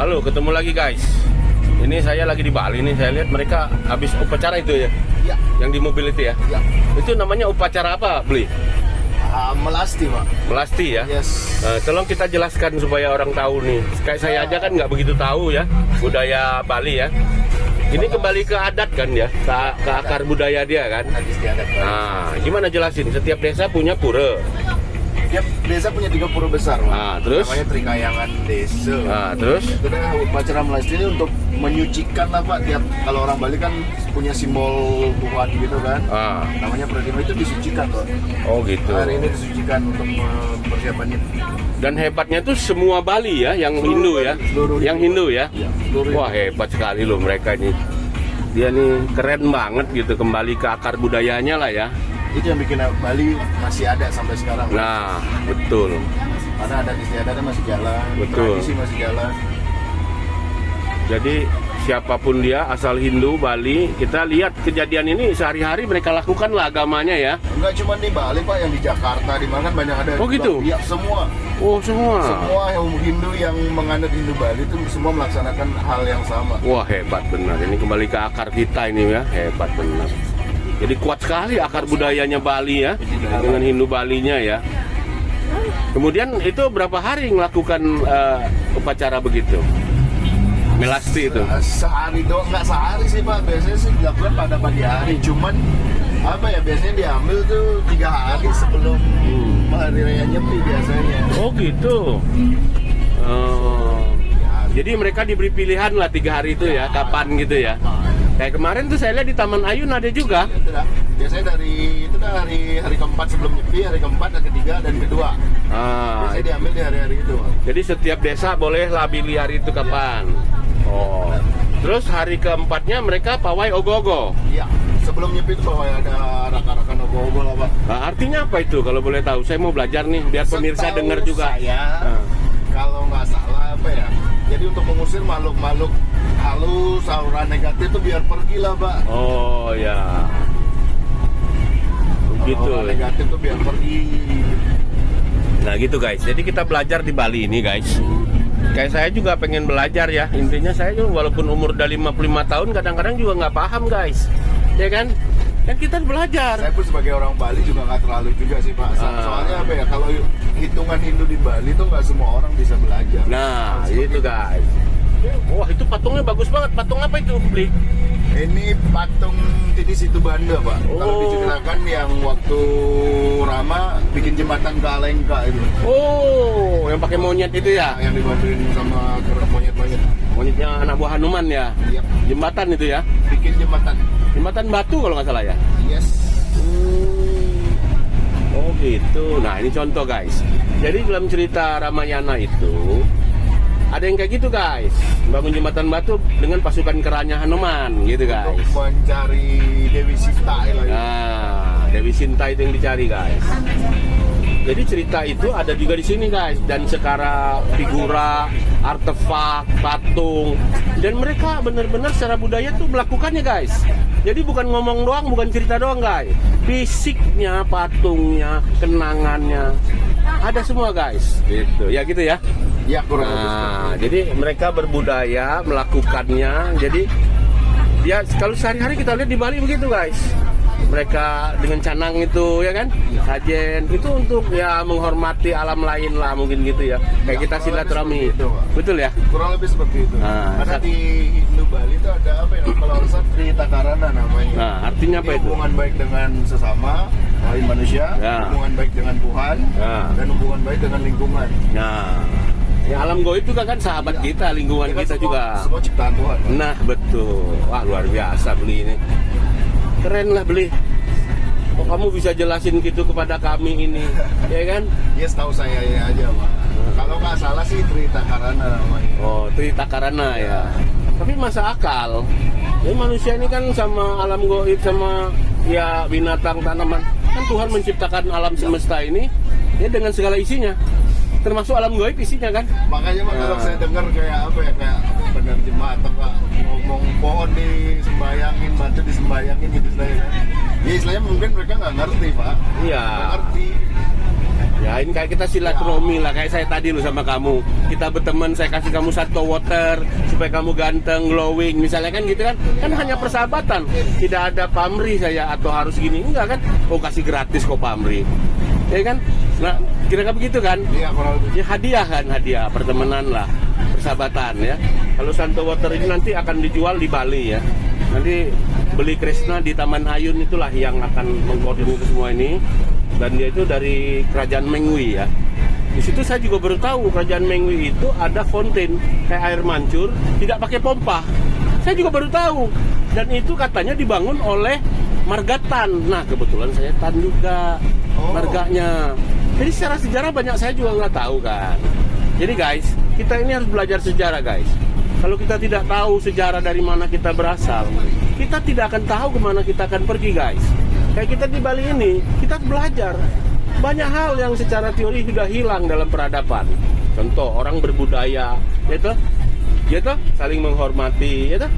Halo, ketemu lagi guys. Ini saya lagi di Bali nih. Saya lihat mereka habis upacara itu ya. Ya. Yang di mobil itu ya. Ya. Itu namanya upacara apa, Beli? Melasti, Pak. Melasti ya. Yes. Tolong kita jelaskan supaya orang tahu nih. Kayak saya aja kan nggak begitu tahu ya budaya Bali ya. Ini kembali ke adat kan ya, ke akar budaya dia kan. Adat istiadat. Nah, gimana jelasin? Setiap desa punya pura. Tiap desa punya 3 pura besar, Pak. Ah, terus? Namanya Trikayangan Desa. Nah, terus? Itu dah upacara Melasti ini untuk menyucikan lah, Pak. Tiap kalau orang Bali kan punya simbol Tuhan gitu kan. Ah, Namanya Pradima itu disucikan, Pak. oh gitu. Hari ini disucikan untuk persiapannya. Dan hebatnya tuh semua Bali ya, yang Hindu ya, seluruh yang Hindu ya. Ya, seluruh Wah, hebat sekali loh mereka ini. Dia nih keren banget gitu, kembali ke akar budayanya lah ya. Itu yang bikin Bali masih ada sampai sekarang. Nah, betul. Karena adat istiadatnya masih jalan, Betul. tradisi masih jalan. Jadi siapapun dia asal Hindu Bali, kita lihat kejadian ini sehari-hari mereka lakukan lah agamanya ya. Enggak cuma di Bali, Pak, yang di Jakarta, di mana kan banyak ada. Oh, gitu? Ya, semua. Oh, semua. Semua yang Hindu yang menganut Hindu Bali itu semua melaksanakan hal yang sama. Wah, hebat benar. Ini kembali ke akar kita ini ya, hebat benar. Jadi kuat sekali akar budayanya Bali ya, dengan Hindu Balinya ya. Kemudian itu berapa hari melakukan upacara begitu? Melasti itu. Sehari doang, nggak sehari sih, Pak. Biasanya sih dilakukan pada pagi hari. Cuman apa ya, biasanya diambil tuh 3 hari sebelum hari raya Nyepi biasanya. Oh gitu. Jadi mereka diberi pilihan lah 3 hari itu ya, kapan gitu ya. Kayak kemarin tuh saya lihat di Taman Ayun ada juga. Itu dah. Biasanya dari itu dah hari keempat sebelum Nyepi, hari keempat, hari ketiga dan kedua. Biasanya diambil di hari-hari itu, Pak. Jadi setiap desa boleh lah pilih hari itu kapan. Oh. Terus hari keempatnya mereka pawai ogoh-ogoh. Iya. Sebelum Nyepi itu bahwa ada rakan-rakan ogoh-ogoh lah, Pak. Nah, artinya apa itu kalau boleh tahu? Saya mau belajar nih biar pemirsa Setahu dengar juga. Saya, kalau nggak salah apa ya? Jadi untuk mengusir makhluk-makhluk halus, aura negatif itu biar pergi lah, Pak. Oh ya. Begitu. Aura negatif itu biar pergi. Nah gitu guys. Jadi kita belajar di Bali ini guys. Kayak saya juga pengen belajar ya. Intinya saya juga walaupun umur udah 55 tahun kadang-kadang juga nggak paham guys. Ya kan? Kan kita belajar. Saya pun sebagai orang Bali juga nggak terlalu juga sih, Pak. Soalnya apa ya? Kalau hitungan Hindu di Bali itu nggak semua orang bisa belajar. Nah, itu guys. Wah, itu patungnya bagus banget. Patung apa itu, Beli? Ini patung Titi Situbanda, Pak. Kalau Oh. diceritakan yang waktu Rama bikin jembatan ke Alengka itu. Oh, yang pakai monyet itu ya? Yang dibantuin sama monyet-monyet. Monyetnya anak buah Hanuman ya? Iya. Jembatan itu ya? Bikin jembatan. Jembatan batu kalau nggak salah ya? Yes. Oh gitu. Nah ini contoh guys. Jadi dalam cerita Ramayana itu ada yang kayak gitu guys. Bangun jembatan batu dengan pasukan keranya Hanuman gitu guys. Untuk mencari Dewi Sita lagi. Nah, Dewi Sinta itu yang dicari guys. Jadi cerita itu ada juga di sini guys, dan secara figura, artefak, patung, dan mereka benar-benar secara budaya tuh melakukannya guys. Jadi bukan ngomong doang, bukan cerita doang guys. Fisiknya, patungnya, kenangannya, ada semua guys. Gitu, ya gitu ya. Ya kurang lebih. Nah, jadi mereka berbudaya melakukannya. Jadi ya kalau sehari-hari kita lihat di Bali begitu guys. Mereka dengan canang itu ya kan, sajen itu untuk ya menghormati alam lain lah mungkin gitu ya. Kayak kita silaturahmi, betul ya? Kurang lebih seperti itu. Nah, karena di Hindu Bali itu ada apa ya? Kalau alasan Tritakarana namanya. Nah, artinya apa Ini itu? hubungan baik dengan sesama, lain manusia, Ya. hubungan baik dengan Tuhan, Ya. dan hubungan baik dengan lingkungan. Nah, ya alam goib itu kan sahabat kita, lingkungan Ini kan kita semua, juga. Semua ciptaan Tuhan. Pak. Nah, betul. Wah, luar biasa Beli ini. Keren lah Beli. Kok kamu bisa jelasin gitu kepada kami ini, ya kan? Ya setahu saya ya aja, Pak. Kalau nggak salah sih Tritakarana namanya. Oh, Tritakarana ya. Tapi masa akal. Ya manusia ini kan sama alam goib sama ya binatang tanaman. Kan Tuhan menciptakan alam semesta ini ya dengan segala isinya. Termasuk alam goib isinya kan. Makanya Pak, kalau saya dengar kayak apa ya, kayak penerjemah atau nggak ngomong pohon disembayangin, batu disembayangin gitu istilahnya. Ya istilahnya mungkin mereka nggak ngerti, Pak. Iya. Nggak ngerti. Ya ini kayak kita silaturahmi lah, kayak saya tadi lu sama kamu. Kita berteman, saya kasih kamu satu water supaya kamu ganteng, glowing, misalnya kan gitu kan. Kan hanya persahabatan, tidak ada pamrih saya atau harus gini, enggak kan. Oh kasih gratis kok pamrih, ya kan. Nah kira-kira begitu kan. Iya, kurang lebih. Ya hadiah kan, hadiah pertemanan lah, persahabatan ya. Kalau Santo Water ini nanti akan dijual di Bali ya. Nanti beli Krishna di Taman Ayun itulah yang akan mengkoordinir semua ini. Dan dia itu dari kerajaan Mengwi ya. Di situ saya juga baru tahu kerajaan Mengwi itu ada fountain kayak air mancur, tidak pakai pompa. Saya juga baru tahu. Dan itu katanya dibangun oleh marga Tan. Nah kebetulan saya Tan juga marganya. Jadi secara sejarah banyak saya juga nggak tahu kan. Jadi guys, kita ini harus belajar sejarah guys. Kalau kita tidak tahu sejarah dari mana kita berasal, kita tidak akan tahu kemana kita akan pergi guys. Kayak kita di Bali ini, kita belajar banyak hal yang secara teori sudah hilang dalam peradaban. Contoh, orang berbudaya, ya toh, saling menghormati, ya toh.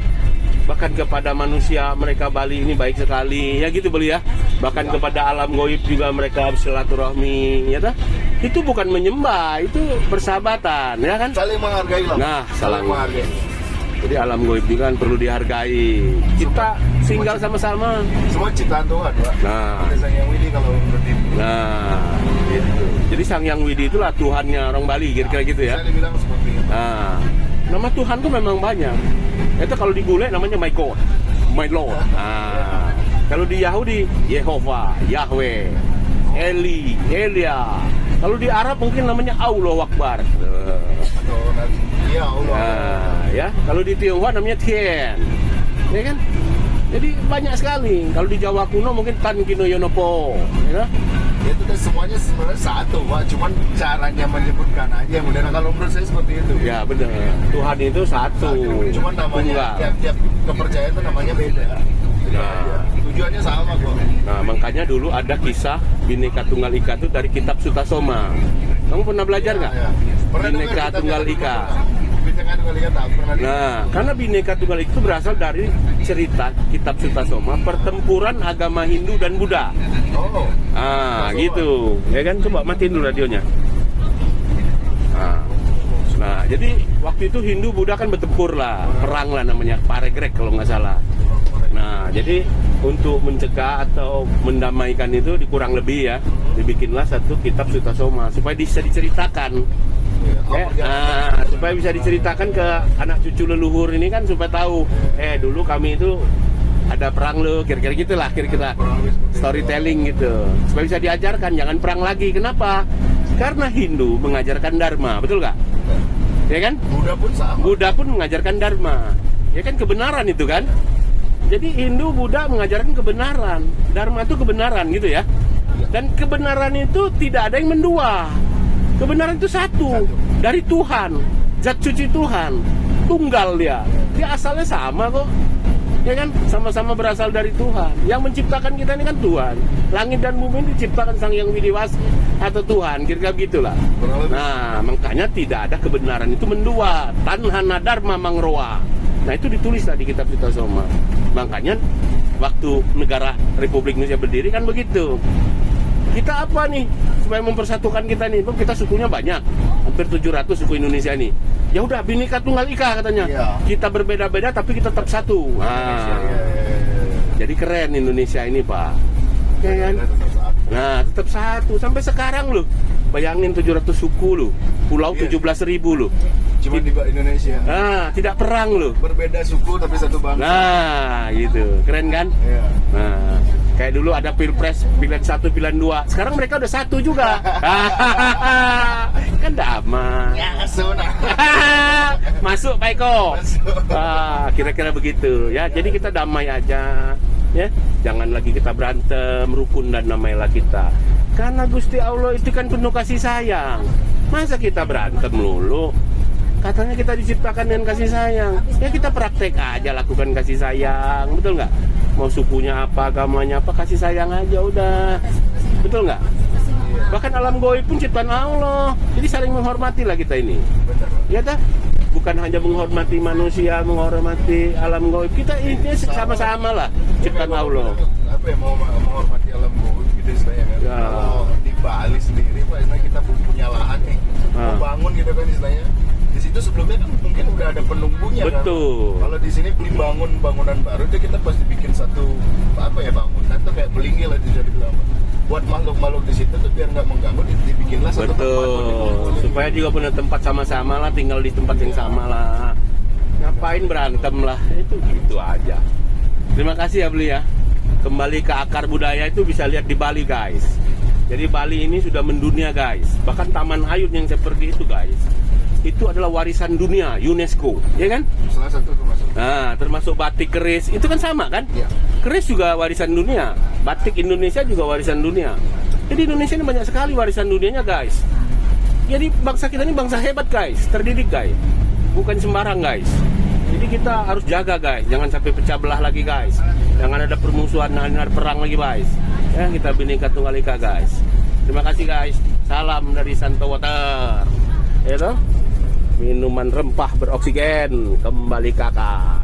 Bahkan kepada manusia mereka Bali ini baik sekali, ya gitu Bali ya. Bahkan kepada alam goib juga mereka silaturahmi, ya toh. Itu bukan menyembah, itu persahabatan, ya kan? Saling menghargai lah. Nah, saling menghargai. Jadi alam goib juga kan perlu dihargai. Kita tinggal sama-sama. Semua ciptaan Tuhan, Pak. Nah, Ada Sang Yang Widi kalau menurut ini. nah, gitu. Jadi Sang Yang Widi itulah Tuhannya orang Bali, kira-kira gitu ya. Saya dibilang seperti itu. Nah, nama Tuhan tuh memang banyak. Itu kalau di bule namanya my God, my Lord. Nah, kalau di Yahudi Yehovah, Yahweh, Eli, Elia. Kalau di Arab mungkin namanya Allahu Akbar. Atau nanti, ya Allah. Nah, ya. Kalau di Tionghoa namanya Tien, ya kan? Jadi banyak sekali. Kalau di Jawa kuno mungkin Tan Kino Yonopo, ya. Itu kan semuanya sebenarnya satu, Pak. Cuman caranya menyebutkan aja yang benar. Kalau menurut saya seperti itu. Ya benar. Tuhan itu satu. Cuman namanya tunggal. tiap kepercayaan itu namanya beda. Nah. Tujuannya sama kok. Nah, makanya dulu ada kisah Bhinneka Tunggal Ika itu dari kitab Sutasoma. Kamu pernah belajar nggak? Ya. Bhinneka Tunggal Ika. Bhinneka Tunggal Ika tak pernah. Nah, karena Bhinneka Tunggal Ika itu berasal dari cerita kitab Sutasoma, pertempuran agama Hindu dan Buddha. Oh. Ah, gitu. Ya kan, coba matiin dulu radionya. Nah, jadi waktu itu Hindu Buddha kan bertempur lah, perang lah namanya, Paregrek kalau nggak salah. Nah, jadi untuk mencegah atau mendamaikan itu dikurang lebih ya, dibikinlah satu kitab Sutasoma supaya bisa diceritakan. Supaya bisa diceritakan ke anak cucu leluhur ini kan supaya tahu, dulu kami itu ada perang lo, kira-kira gitulah, kira-kira storytelling gitu. Supaya bisa diajarkan, jangan perang lagi. Kenapa? Karena Hindu mengajarkan Dharma, betul nggak? Ya kan? Buddha pun sama. Buddha pun mengajarkan Dharma. Ya kan, kebenaran itu kan? Jadi Hindu, Buddha mengajarkan kebenaran. Dharma itu kebenaran gitu ya. Dan kebenaran itu tidak ada yang mendua. Kebenaran itu satu. Dari Tuhan. Zat suci Tuhan. Tunggal dia. Dia asalnya sama kok. Ya kan? Sama-sama berasal dari Tuhan. Yang menciptakan kita ini kan Tuhan. Langit dan bumi diciptakan Sang Yang Widiwas atau Tuhan. Kira-kira begitulah. Nah, makanya tidak ada kebenaran itu mendua. Tanhana Dharma Mangroa. Nah, itu ditulis di kitab Sutasoma. Makanya waktu negara Republik Indonesia berdiri kan begitu. Kita apa nih supaya mempersatukan kita nih? Kita sukunya banyak, hampir 700 suku Indonesia nih. Ya udah, Bhinneka Tunggal Ika katanya. Iya. Kita berbeda-beda tapi kita tetap satu. Jadi keren Indonesia ini, Pak. Ya kan? Nah, tetap satu sampai sekarang loh. Bayangin 700 suku loh. Pulau 17.000 loh. Cuma di Indonesia. Nah, tidak perang loh. Berbeda suku tapi satu bangsa. Nah, gitu. Keren kan? Iya. Nah, kayak dulu ada Pilpres, pilihan 1, pilihan 2. Sekarang mereka udah satu juga. Kan damai. Ya, Suna. Masuk, Pak Eko. Masuk. Kira-kira begitu ya. Jadi kita damai aja. Ya, jangan lagi kita berantem, rukun dan damailah kita. Karena Gusti Allah itu kan penuh kasih sayang. Masa kita berantem lulu? Katanya kita diciptakan dengan kasih sayang. Ya kita praktek aja, lakukan kasih sayang, betul nggak? Mau sukunya apa, agamanya apa, kasih sayang aja udah, betul nggak? Bahkan alam goib pun ciptaan Allah. Jadi saling menghormati lah kita ini. Ya tak? Bukan hanya menghormati manusia, menghormati alam goib. Kita ini sama-sama lah ciptaan Allah. Apa yang mau menghormati alam goib gitu saya kan. Ya. Kalau di Bali sendiri Pak, istilahnya kita punya lahan nih, mau bangun gitu kan istilahnya. Di situ sebelumnya kan mungkin udah ada penunggunya kan. Betul. Kalau di sini dibangun bangunan baru, itu kita pasti bikin satu apa ya bangunan tuh kayak belinggi lah jadi bilang. Buat makhluk-makhluk di situ tuh biar nggak mengganggu, dibikinlah satu tempat. Betul. Supaya juga punya tempat sama-sama lah, tinggal di tempat yang sama lah. Ngapain berantem lah, itu gitu aja. Terima kasih ya Beli ya. Kembali ke akar budaya itu bisa lihat di Bali guys. Jadi Bali ini sudah mendunia guys. Bahkan Taman Ayun yang saya pergi itu guys, itu adalah warisan dunia UNESCO, ya kan? Salah satu termasuk. Nah, termasuk batik keris, itu kan sama kan? Iya. Keris juga warisan dunia, batik Indonesia juga warisan dunia. Jadi Indonesia ini banyak sekali warisan dunianya guys. Jadi bangsa kita ini bangsa hebat guys, terdidik guys, bukan sembarang guys. Jadi kita harus jaga guys, jangan sampai pecah belah lagi guys. Jangan ada permusuhan, jangan ada perang lagi guys. Ya, kita Bhinneka Tunggal Ika guys. Terima kasih guys. Salam dari Santo Water. Ya toh? Minuman rempah beroksigen kembali kakak.